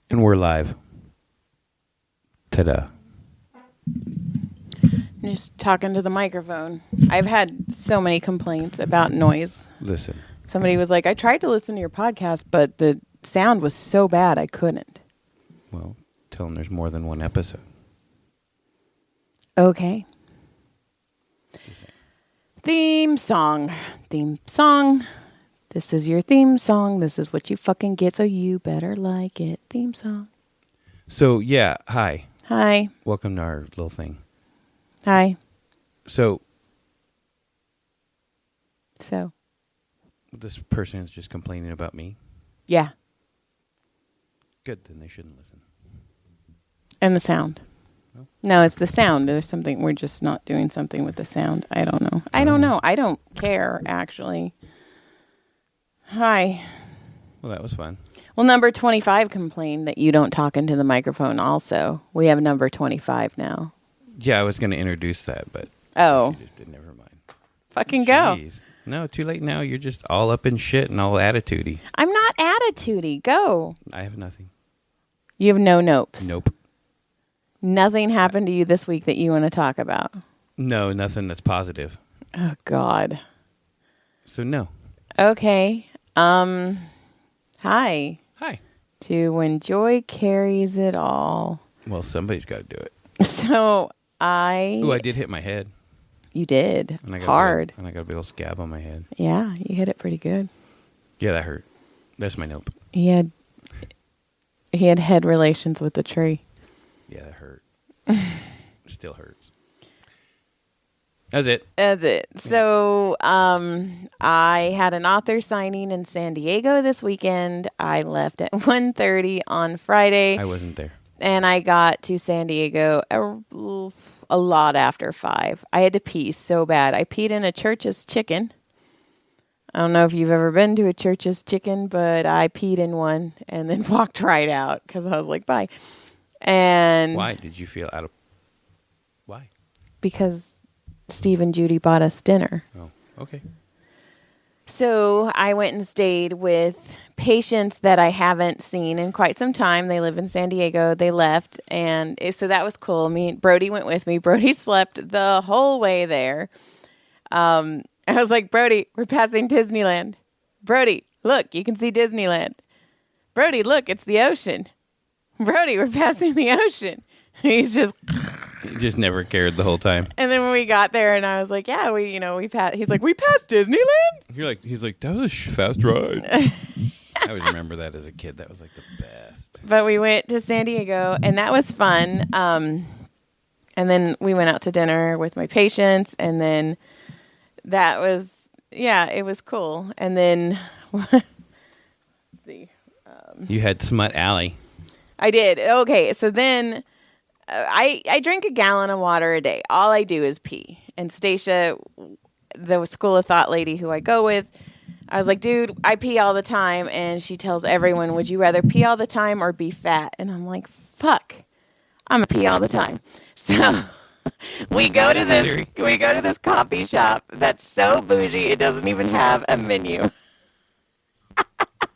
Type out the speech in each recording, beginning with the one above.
And we're live. Ta-da. I'm just talking to the microphone. I've had so many complaints about noise. Listen. Somebody was like, I tried to listen to your podcast, but the sound was so bad I couldn't. Well, tell them there's more than one episode. Okay. Theme song. Theme song. This is your theme song. This is what you fucking get, so you better like it. Theme song. So, yeah, hi. Hi. Welcome to our little thing. Hi. So, So. this person is just complaining about me. Yeah. Good, then they shouldn't listen. And the sound. No? No, it's the sound. There's something, we're just not doing something with the sound. I don't know. I don't know. I don't care, actually. Hi. Well, that was fun. Well, number 25 complained that you don't talk into the microphone also. We have number 25 now. Yeah, I was going to introduce that, but Oh. she just did. Never mind. Fucking go. Jeez. No, too late now. You're just all up in shit and all attitudey. I'm not attitudey. Go. I have nothing. You have no nopes. Nope. Nothing happened to you this week that you want to talk about. No, nothing that's positive. Oh, God. So, no. Okay. Hi. Hi. To when joy carries it all. Well, somebody's got to do it. So Oh, I did hit my head. You did. And I got Hard. And I got a big old scab on my head. Yeah, you hit it pretty good. Yeah, that hurt. That's my nope. He had head relations with the tree. Yeah, that hurt. Still hurts. That's it. That's it. So I had an author signing in San Diego this weekend. I left at 1:30 on Friday. I wasn't there. And I got to San Diego a lot after 5. I had to pee so bad. I peed in a Church's Chicken. I don't know if you've ever been to a Church's Chicken, but I peed in one and then walked right out because I was like, bye. And Why did you feel out of... Why? Because Steve and Judy bought us dinner. Oh, okay. So I went and stayed with patients that I haven't seen in quite some time. They live in San Diego. They left, and so that was cool. Brody went with me. Brody slept the whole way there. I was like, Brody, we're passing Disneyland. Brody, look, you can see Disneyland. Brody, look, it's the ocean. Brody, we're passing the ocean. He's just... You just never cared the whole time. And then when we got there, and I was like, yeah, we passed. He's like, we passed Disneyland? He's like, that was a fast ride. I always remember that as a kid. That was like the best. But we went to San Diego, and that was fun. And then we went out to dinner with my patients, and then that was, it was cool. And then, let's see. You had Smut Alley. I did. Okay, so then I drink a gallon of water a day. All I do is pee. And Stacia, the School of Thought lady who I go with, I was like, dude, I pee all the time. And she tells everyone, would you rather pee all the time or be fat? And I'm like, fuck, I'm a pee all the time. So we go to this coffee shop that's so bougie it doesn't even have a menu.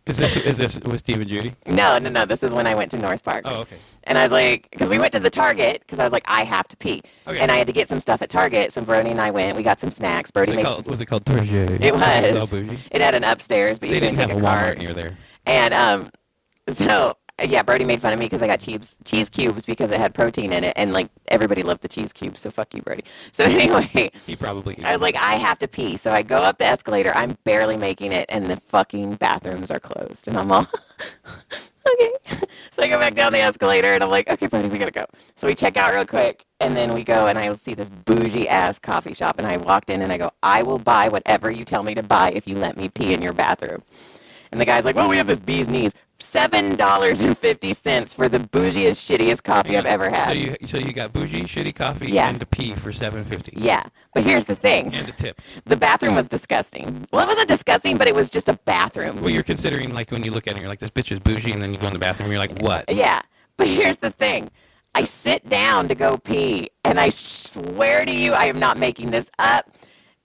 Is this with Steve and Judy? No. This is when I went to North Park. Oh, okay. And I was like, because we went to the Target, because I was like, I have to pee. Okay. And I had to get some stuff at Target. So Brody and I went. We got some snacks. Was it called Target? It was. All bougie? It had an upstairs, but They you couldn't didn't take have a a card. Walmart near there. And so Brody made fun of me because I got cheese cubes because it had protein in it, and like everybody loved the cheese cubes. So fuck you, Brody. So anyway, He probably... I was like, I have to pee. So I go up the escalator. I'm barely making it, and the fucking bathrooms are closed. And I'm all, okay. So I go back down the escalator, and I'm like, okay, Brody, we gotta go. So we check out real quick, and then we go, and I see this bougie-ass coffee shop, and I walked in, and I go, I will buy whatever you tell me to buy if you let me pee in your bathroom. And the guy's like, well, we have this bee's knees. $7.50 for the bougiest, shittiest coffee I've ever had. So you got bougie, shitty coffee, Yeah. and a pee for $7.50. Yeah, but here's the thing. And a tip. The bathroom was disgusting. Well, it wasn't disgusting, but it was just a bathroom. Well, you're considering, like, when you look at it, you're like, this bitch is bougie, and then you go in the bathroom, and you're like, what? Yeah, but here's the thing. I sit down to go pee, and I swear to you, I am not making this up.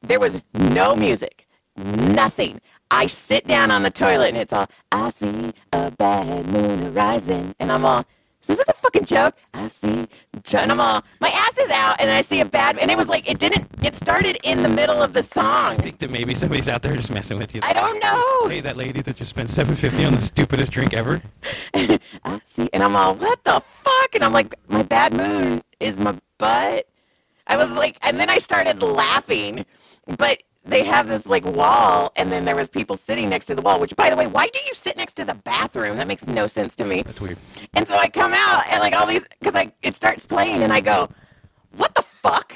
There was no music, nothing. I sit down on the toilet and it's all, I see a bad moon rising. And I'm all, is this a fucking joke? I see, and I'm all, my ass is out, and I see a bad, and it was like, it started in the middle of the song. I think that maybe somebody's out there just messing with you. I don't know. Hey, that lady that just spent $7.50 on the stupidest drink ever. I see, and I'm all, what the fuck? And I'm like, my bad moon is my butt. I was like, and then I started laughing, but they have this like wall, and then there was people sitting next to the wall, which, by the way, why do you sit next to the bathroom? That makes no sense to me. That's weird. And so I come out, and like all these, because it starts playing, and I go, what the fuck?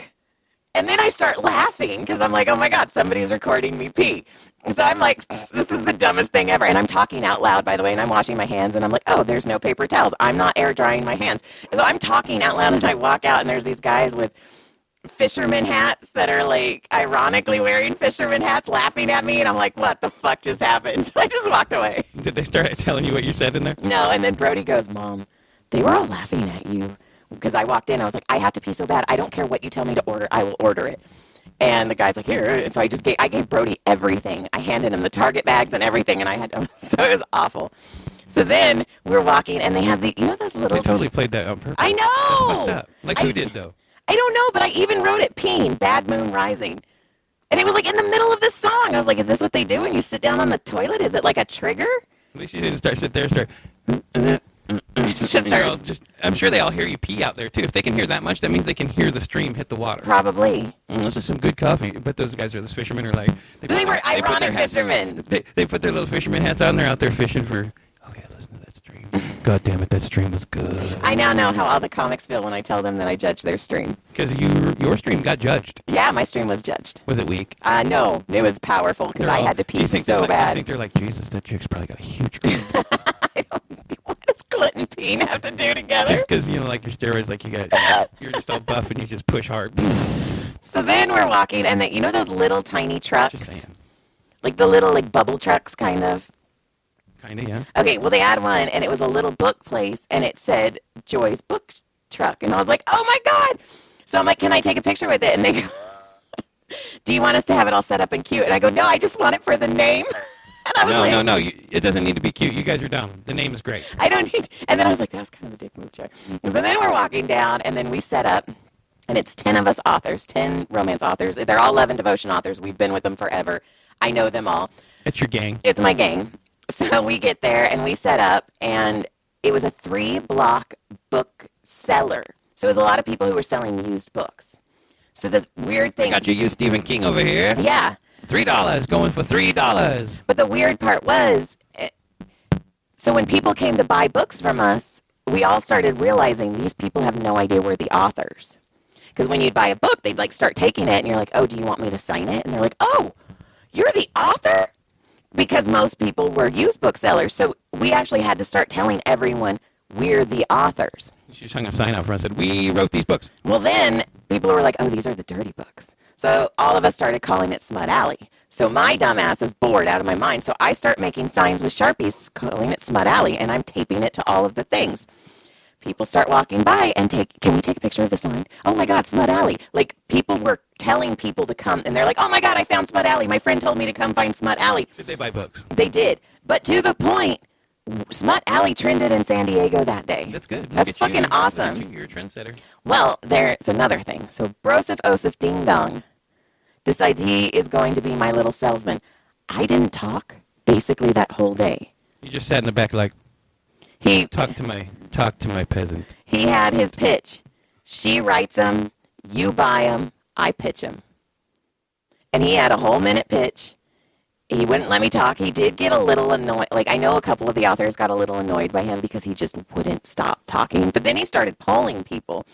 And then I start laughing, because I'm like, oh my God, somebody's recording me pee. And so I'm like, this is the dumbest thing ever. And I'm talking out loud, by the way, and I'm washing my hands, and I'm like, oh, there's no paper towels. I'm not air drying my hands. And so I'm talking out loud, and I walk out, and there's these guys with fisherman hats that are like ironically wearing fisherman hats laughing at me, and I'm like, what the fuck just happened? So I just walked away. Did they start telling you what you said in there? No. And then Brody goes, Mom, they were all laughing at you, because I walked in, I was like, I have to pee so bad, I don't care what you tell me to order, I will order it. And the guy's like, here. So I gave Brody everything. I handed him the Target bags and everything, and I had to, so it was awful. So then we're walking, and they have the, you know, those little, They totally played that on purpose. I know. That's fucked up. Like, who did though? I don't know, but I even wrote it peeing, bad moon rising. And it was like in the middle of the song. I was like, is this what they do when you sit down on the toilet? Is it like a trigger? At least you didn't sit there. It's just They're all I'm sure they all hear you pee out there too. If they can hear that much, that means they can hear the stream hit the water. Probably. This is some good coffee. But those guys are those fishermen are like They were ironic fishermen. They put their little fisherman hats on. They're out there fishing for. Oh yeah, listen to that stream. God damn it, that stream was good. I now know how all the comics feel when I tell them that I judge their stream. Because your stream got judged. Yeah, my stream was judged. Was it weak? No, it was powerful because I had to pee so bad. I think they're like, Jesus, that chick's probably got a huge clit. What does clit and peen have to do together? Just because, like your steroids, like you're just all buff and you just push hard. So then we're walking, and you know those little tiny trucks? Just saying. Like the little like bubble trucks, kind of? Kind of, yeah. Okay, well, they had one, and it was a little book place, and it said Joy's Book Truck. And I was like, oh, my God. So I'm like, can I take a picture with it? And they go, do you want us to have it all set up and cute? And I go, no, I just want it for the name. And I was No. It doesn't need to be cute. You guys are dumb. The name is great. I don't need. And then I was like, that's kind of a dick move, Chuck. So then we're walking down, and then we set up, and it's 10 of us authors, 10 romance authors. They're all love and devotion authors. We've been with them forever. I know them all. It's your gang. It's my gang. So we get there, and we set up, and it was a 3-block book seller. So it was a lot of people who were selling used books. So the weird thing... I got you used Stephen King over here. Yeah. $3, going for $3. But the weird part was, so when people came to buy books from us, we all started realizing these people have no idea we're the authors. Because when you'd buy a book, they'd like start taking it, and you're like, oh, do you want me to sign it? And they're like, oh, you're the author? Because most people were used booksellers. So we actually had to start telling everyone we're the authors. She hung a sign out front and said, we wrote these books. Well, then people were like, oh, these are the dirty books. So all of us started calling it Smut Alley. So my dumbass is bored out of my mind. So I start making signs with Sharpies calling it Smut Alley, and I'm taping it to all of the things. People start walking by and can we take a picture of the sign? Oh my God, Smut Alley. Like, people were telling people to come, and they're like, oh my God, I found Smut Alley. My friend told me to come find Smut Alley. Did they buy books? They did. But to the point, Smut Alley trended in San Diego that day. That's good. That's fucking awesome. You're a trendsetter. Well, there's another thing. So Broseph Osiph Ding Dong decides he is going to be my little salesman. I didn't talk basically that whole day. You just sat in the back like, talk to my peasant. He had his pitch. She writes him, you buy him, I pitch him. And he had a whole minute pitch. He wouldn't let me talk. He did get a little annoyed. Like, I know a couple of the authors got a little annoyed by him because he just wouldn't stop talking. But then he started polling people.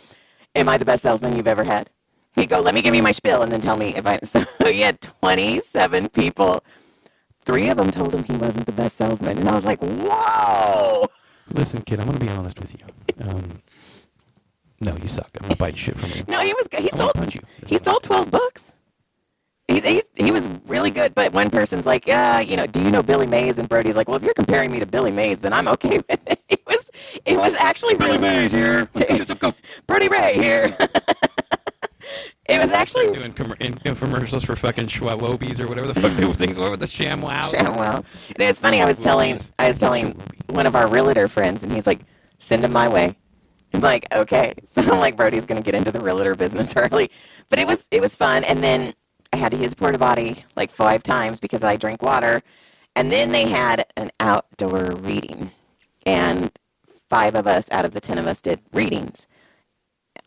Am I the best salesman you've ever had? He'd go, let me give you my spiel and then tell me if I... So he had 27 people. 3 of them told him he wasn't the best salesman. And I was like, whoa! Listen, kid, I'm going to be honest with you. No, you suck. I'm going to bite shit from you. No, he was good. Punch you. He sold 12 books. He was really good, but one person's like, do you know Billy Mays? And Brody's like, well, if you're comparing me to Billy Mays, then I'm okay with it. It was actually Billy Mays here. Let's go. Brody Ray here. It was actually doing infomercials for fucking Schwawobies or whatever the fuck those things were with the ShamWow. ShamWow. And it was funny. I was telling one of our realtor friends, and he's like, "Send him my way." I'm like, "Okay." So I'm like, Brody's gonna get into the realtor business early, but it was fun. And then I had to use porta potty like 5 times because I drank water. And then they had an outdoor reading, and 5 of us out of the 10 of us did readings.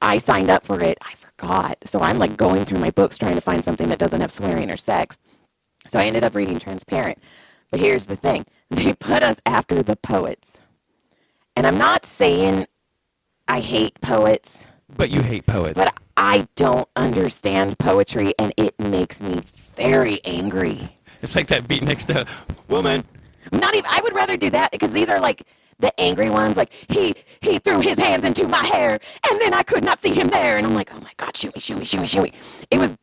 I signed up for it. I forgot. So I'm like going through my books trying to find something that doesn't have swearing or sex. So I ended up reading Transparent. But here's the thing. They put us after the poets. And I'm not saying I hate poets. But you hate poets. But I don't understand poetry, and it makes me very angry. It's like that beat next to woman. Not even. I would rather do that because these are like the angry ones. Like he threw his hands into my hair, and then I could not see him there. And I'm like, oh my god, shoot me, shoot me, shoot me, shoot me. It was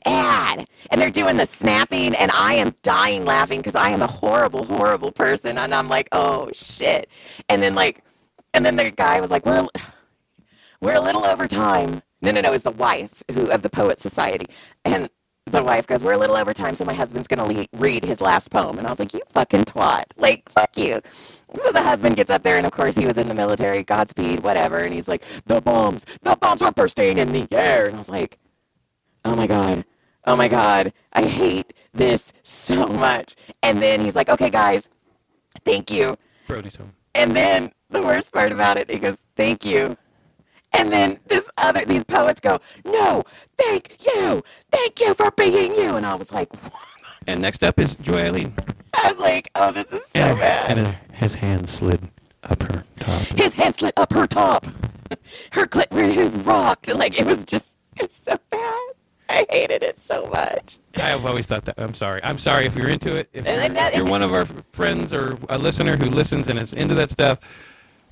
bad. And they're doing the snapping, and I am dying laughing because I am a horrible, horrible person. And I'm like, oh shit. And then the guy was like, we're a little over time. No, it was the wife of the Poet Society, and the wife goes, we're a little over time, so my husband's going to read his last poem. And I was like, you fucking twat. Like, fuck you. So the husband gets up there, and of course he was in the military, Godspeed, whatever. And he's like, the bombs were bursting in the air. And I was like, oh my God, I hate this so much. And then he's like, okay, guys, thank you. Brody's home. And then the worst part about it, he goes, thank you. And then these poets go, no, thank you for being you. And I was like, what? And next up is Joy Eileen. I was like, oh, this is so bad. And his hand slid up her top. His hand slid up her top. Her clit was rocked. Like, it's so bad. I hated it so much. I've always thought that. I'm sorry if you're into it. If And you're one of our friends or a listener who listens and is into that stuff,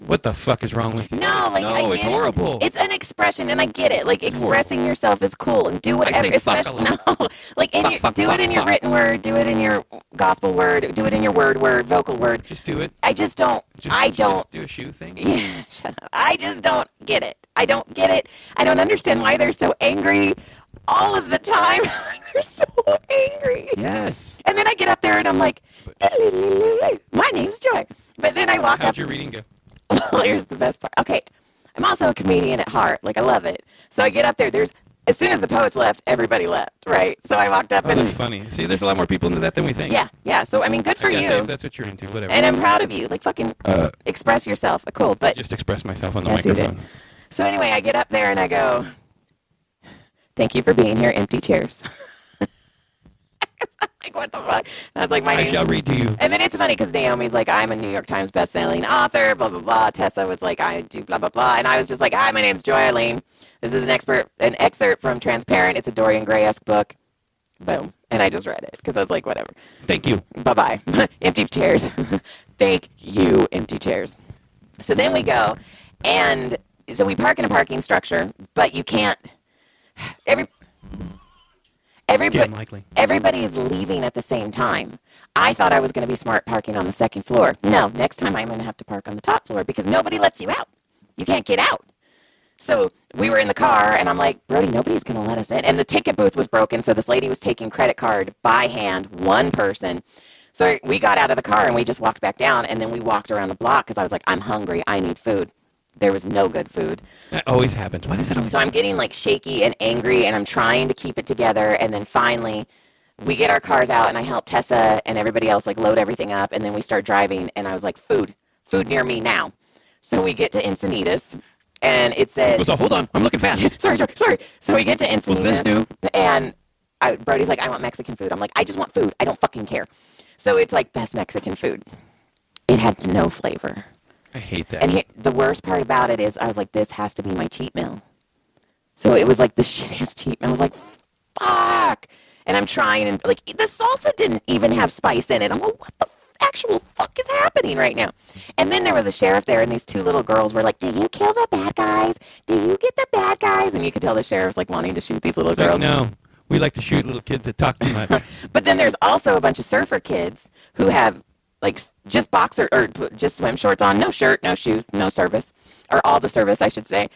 what the fuck is wrong with you? No, it's horrible. It's an expression, and I get it. Like, expressing yourself is cool, and do whatever. I say fuck a lot. No, like, do it in your written word, do it in your gospel word, do it in your word, vocal word. Just do it. I just don't. Just do a shoe thing. Yeah, shut up. I just don't get it. I don't get it. I don't understand why they're so angry all of the time. They're so angry. Yes. And then I get up there, and I'm like, my name's Joy. But then I walk up. How'd your reading go? Here's the best part. Okay, I'm also a comedian at heart. Like, I love it. So I get up there. As soon as the poets left, everybody left, right? So I walked up and... that's funny. See, there's a lot more people into that than we think. Yeah. So, I mean, good for you. If that's what you're into, whatever. And I'm proud of you. Like, fucking express yourself. Cool, but... Just express myself on the Yes, you microphone. did. So anyway, I get up there and I go, thank you for being here, empty chairs. Like, what the fuck? And I was like, I shall read to you. And then it's funny because Naomi's like, I'm a New York Times bestselling author, blah, blah, blah. Tessa was like, I do blah, blah, blah. And I was just like, hi, my name's Joy Eileen. This is an excerpt from Transparent. It's a Dorian Gray-esque book. Boom. And I just read it because I was like, whatever. Thank you. Bye-bye. Empty chairs. Thank you, empty chairs. So then we go, and so we park in a parking structure, but you can't... Everybody's leaving at the same time. I thought I was going to be smart parking on the second floor. No, next time I'm going to have to park on the top floor because nobody lets you out. You can't get out. So we were in the car, and I'm like, Brody, nobody's going to let us in. And the ticket booth was broken, so this lady was taking credit card by hand, one person. So we got out of the car, and we just walked back down, and then we walked around the block because I was like, I'm hungry. I need food. There was no good food. That always happens. Why does that always So I'm getting like shaky and angry, and I'm trying to keep it together. And then finally, we get our cars out, and I help Tessa and everybody else like load everything up. And then we start driving, and I was like, food near me now. So we get to Encinitas, and it says, So hold on, I'm looking fast. sorry. So we get to Encinitas, Will this do? and Brody's like, I want Mexican food. I'm like, I just want food. I don't fucking care. So it's like best Mexican food. It had no flavor. I hate that. And the worst part about it is I was like, this has to be my cheat meal. So it was like the shittiest cheat meal. I was like, fuck. And I'm trying, and like the salsa didn't even have spice in it. I'm like, what the actual fuck is happening right now? And then there was a sheriff there, and these 2 little girls were like, do you kill the bad guys? Do you get the bad guys? And you could tell the sheriff's like wanting to shoot these little girls. No, we like to shoot little kids that talk too much. But then there's also a bunch of surfer kids who have like just boxer or just swim shorts on, no shirt, no shoes, no service, or all the service, I should say.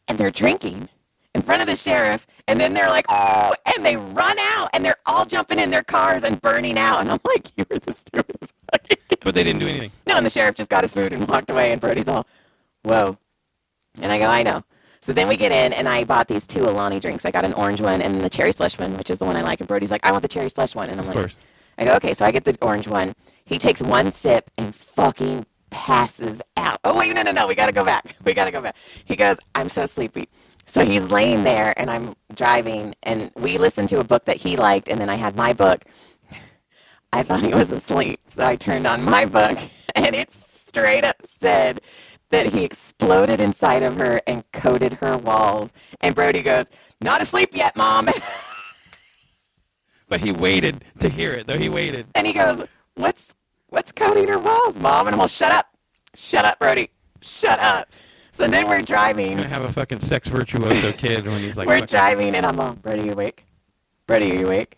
And they're drinking in front of the sheriff, And then they're like, oh, and they run out, and they're all jumping in their cars and burning out. And I'm like, you were the stupidest fucking. But they didn't do anything. No, and the sheriff just got his food and walked away, and Brody's all, whoa. And I go, I know. So then we get in, and I bought these 2 Alani drinks. I got an orange one and the cherry slush one, which is the one I like. And Brody's like, I want the cherry slush one. And I'm like, Of course. I go, okay. So I get the orange one. He takes 1 sip and fucking passes out. Oh, wait, no. We got to go back. He goes, I'm so sleepy. So he's laying there, and I'm driving, and we listened to a book that he liked, and then I had my book. I thought he was asleep, so I turned on my book, and it straight up said that he exploded inside of her and coated her walls. And Brody goes, not asleep yet, Mom. But he waited to hear it, though. He waited. And he goes, what's coating her walls, Mom? And I'm all, shut up, Brody, shut up. So then we're driving. Gonna have a fucking sex virtuoso kid when he's like. We're driving, and I'm all, Brody, you awake? Brody, are you awake?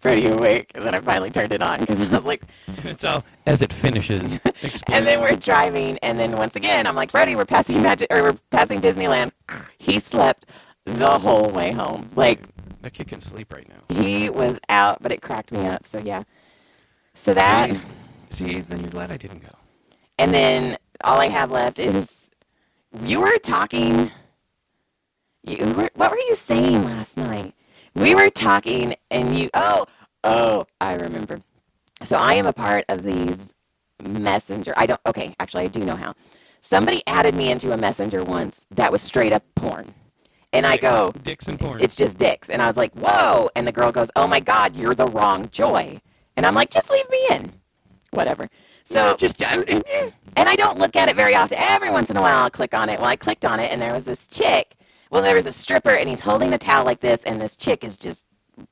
Brody, you awake? And then I finally turned it on because I was like, it's all as it finishes. and then we're driving, and then once again, I'm like, Brody, we're passing Disneyland. He slept the whole way home. Like, that kid can sleep right now. he was out, but it cracked me up. So yeah. So that. See, then you're glad I didn't go. And then all I have left is, you were talking. What were you saying last night? We were talking, and you. Oh, I remember. So I am a part of these messenger. Okay, actually, I do know how. Somebody added me into a messenger once that was straight up porn. And I go, dicks and porn. It's just dicks. And I was like, whoa. And the girl goes, oh my God, you're the wrong Joy. And I'm like, just leave me in. Whatever. So, and I don't look at it very often. Every once in a while, I'll click on it. Well, I clicked on it, and there was this chick. Well, there was a stripper, and he's holding a towel like this, and this chick is just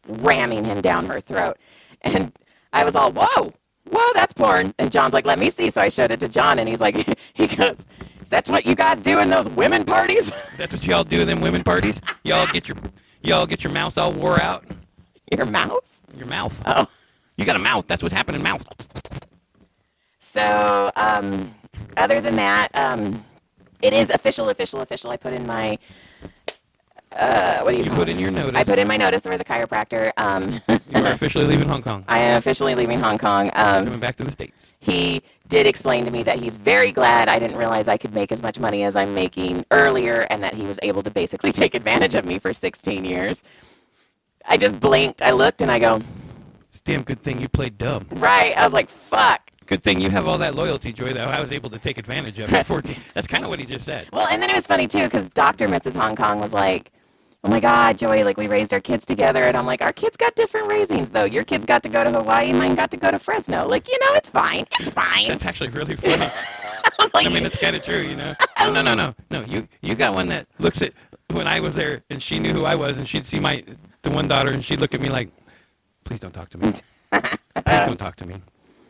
ramming him down her throat. And I was all, whoa, that's porn. And John's like, let me see. So I showed it to John, and he's like, he goes, that's what you guys do in those women parties? That's what y'all do in them women parties? Y'all get your mouth all wore out? Your mouth? Your mouth. Oh. You got a mouth. That's what's happening in mouth. So, other than that, it is official. I put in my, You put in your notice. I put in my notice for the chiropractor. You are officially leaving Hong Kong. I am officially leaving Hong Kong. Coming back to the States. He did explain to me that he's very glad I didn't realize I could make as much money as I'm making earlier, and that he was able to basically take advantage of me for 16 years. I just blinked. I looked, and I go, It's a damn good thing you played dumb. right. I was like, fuck. Good thing you have all that loyalty, Joy, that I was able to take advantage of at 14. That's kind of what he just said. Well, and then it was funny, too, because Dr. Mrs. Hong Kong was like, oh, my God, Joy, like, we raised our kids together. And I'm like, our kids got different raisings, though. Your kids got to go to Hawaii, and mine got to go to Fresno. Like, it's fine. It's fine. That's actually really funny. I mean, it's kind of true, No. You got one that looks at when I was there, and she knew who I was, and she'd see the one daughter, and she'd look at me like, please don't talk to me. Please don't talk to me.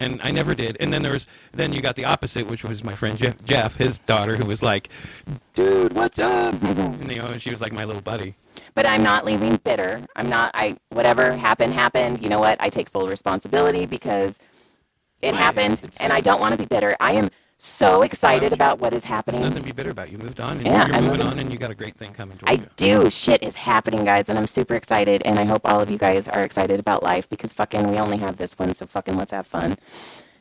And I never did. And then you got the opposite, which was my friend Jeff, his daughter, who was like, dude, what's up? And she was like my little buddy. But I'm not leaving bitter. Whatever happened. You know what? I take full responsibility because it happened, and I don't want to be bitter. I am so excited about what is happening. Nothing to be bitter about. You moved on, and Yeah, you're moving on, and you got a great thing coming towards I you. do. Shit is happening, guys, and I'm super excited, and I hope all of you guys are excited about life because fucking we only have this one, so fucking let's have fun.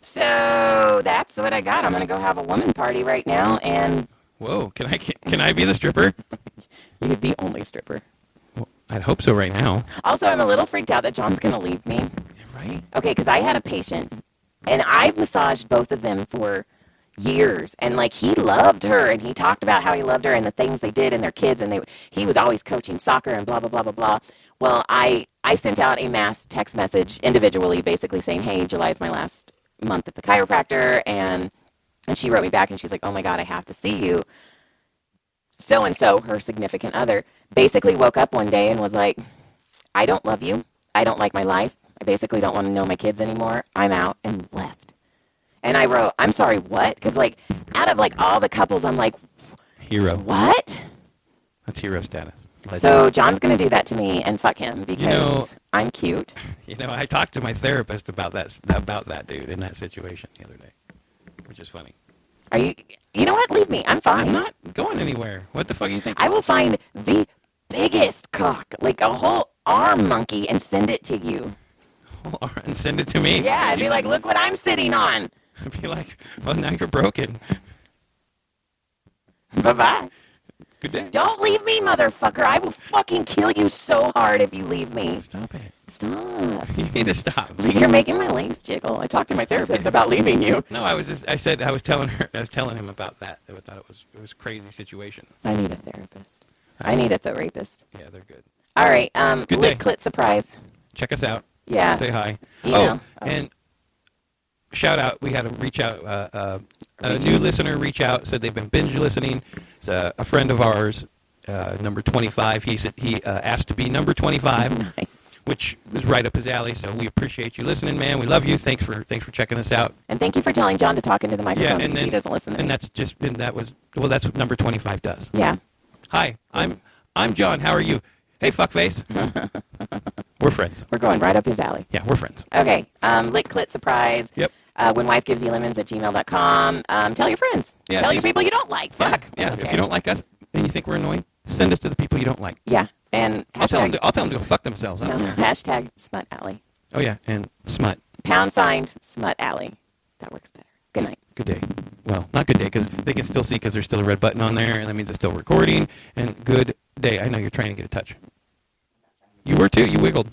So that's what I got. I'm going to go have a woman party right now, and... Whoa, can I be the stripper? You're the only stripper. Well, I'd hope so right now. Also, I'm a little freaked out that John's going to leave me. Right? Okay, because I had a patient, and I've massaged both of them for years, and like he loved her, and he talked about how he loved her and the things they did and their kids, and he was always coaching soccer and blah blah blah blah blah. Well, I sent out a mass text message individually, basically saying, hey, July is my last month at the chiropractor, and she wrote me back, and she's like, oh my God, I have to see you. So and so, her significant other, basically woke up one day and was like, I don't love you, I don't like my life, I basically don't want to know my kids anymore, I'm out, and left. And I wrote, I'm sorry, what? Because, like, out of, like, all the couples, I'm like, hero. What? That's hero status. So John's going to do that to me, and fuck him, because I'm cute. I talked to my therapist about that dude in that situation the other day, which is funny. You know what? Leave me. I'm fine. I'm not going anywhere. What the fuck do you think? I will find the biggest cock, like a whole arm monkey, and send it to you. And send it to me. Yeah, I'd be like, look what I'm sitting on. I'd be like, well, now you're broken. Bye-bye. Good day. Don't leave me, motherfucker. I will fucking kill you so hard if you leave me. Stop it. Stop. You need to stop. You're making my legs jiggle. I talked to my therapist about leaving you. No, I was telling him about that. I thought it was a crazy situation. I need a therapist. I need a rapist. Yeah, they're good. All right, Good Lit day. Clit surprise. Check us out. Yeah. Say hi. Email. And shout out. We had to reach out. A new listener reach out, said they've been binge listening. It's a friend of ours, number 25. He said he asked to be number 25, Nice. which was right up his alley. So we appreciate you listening, man. We love you. Thanks for checking us out. And thank you for telling John to talk into the microphone Yeah, and because then he doesn't listen to me. that's what number 25 does. Yeah. Hi, I'm John. How are you? Hey, fuckface. We're friends. We're going right up his alley. Yeah, we're friends. Okay. Lit Clit surprise. Yep. When wife gives you lemons at gmail.com. Tell your friends. Yeah, Tell your just- people you don't like. Yeah, Fuck. yeah. Okay. If you don't like us and you think we're annoying, send us to the people you don't like. Yeah. And I'll tell them hashtag, to go fuck themselves. I don't care. hashtag smut alley. Oh yeah, and smut. # smut alley. That works better. Good night. Good day. Well, not good day because they can still see because there's still a red button on there, and that means it's still recording. And good day. I know you're trying to get a touch. You were too. You wiggled.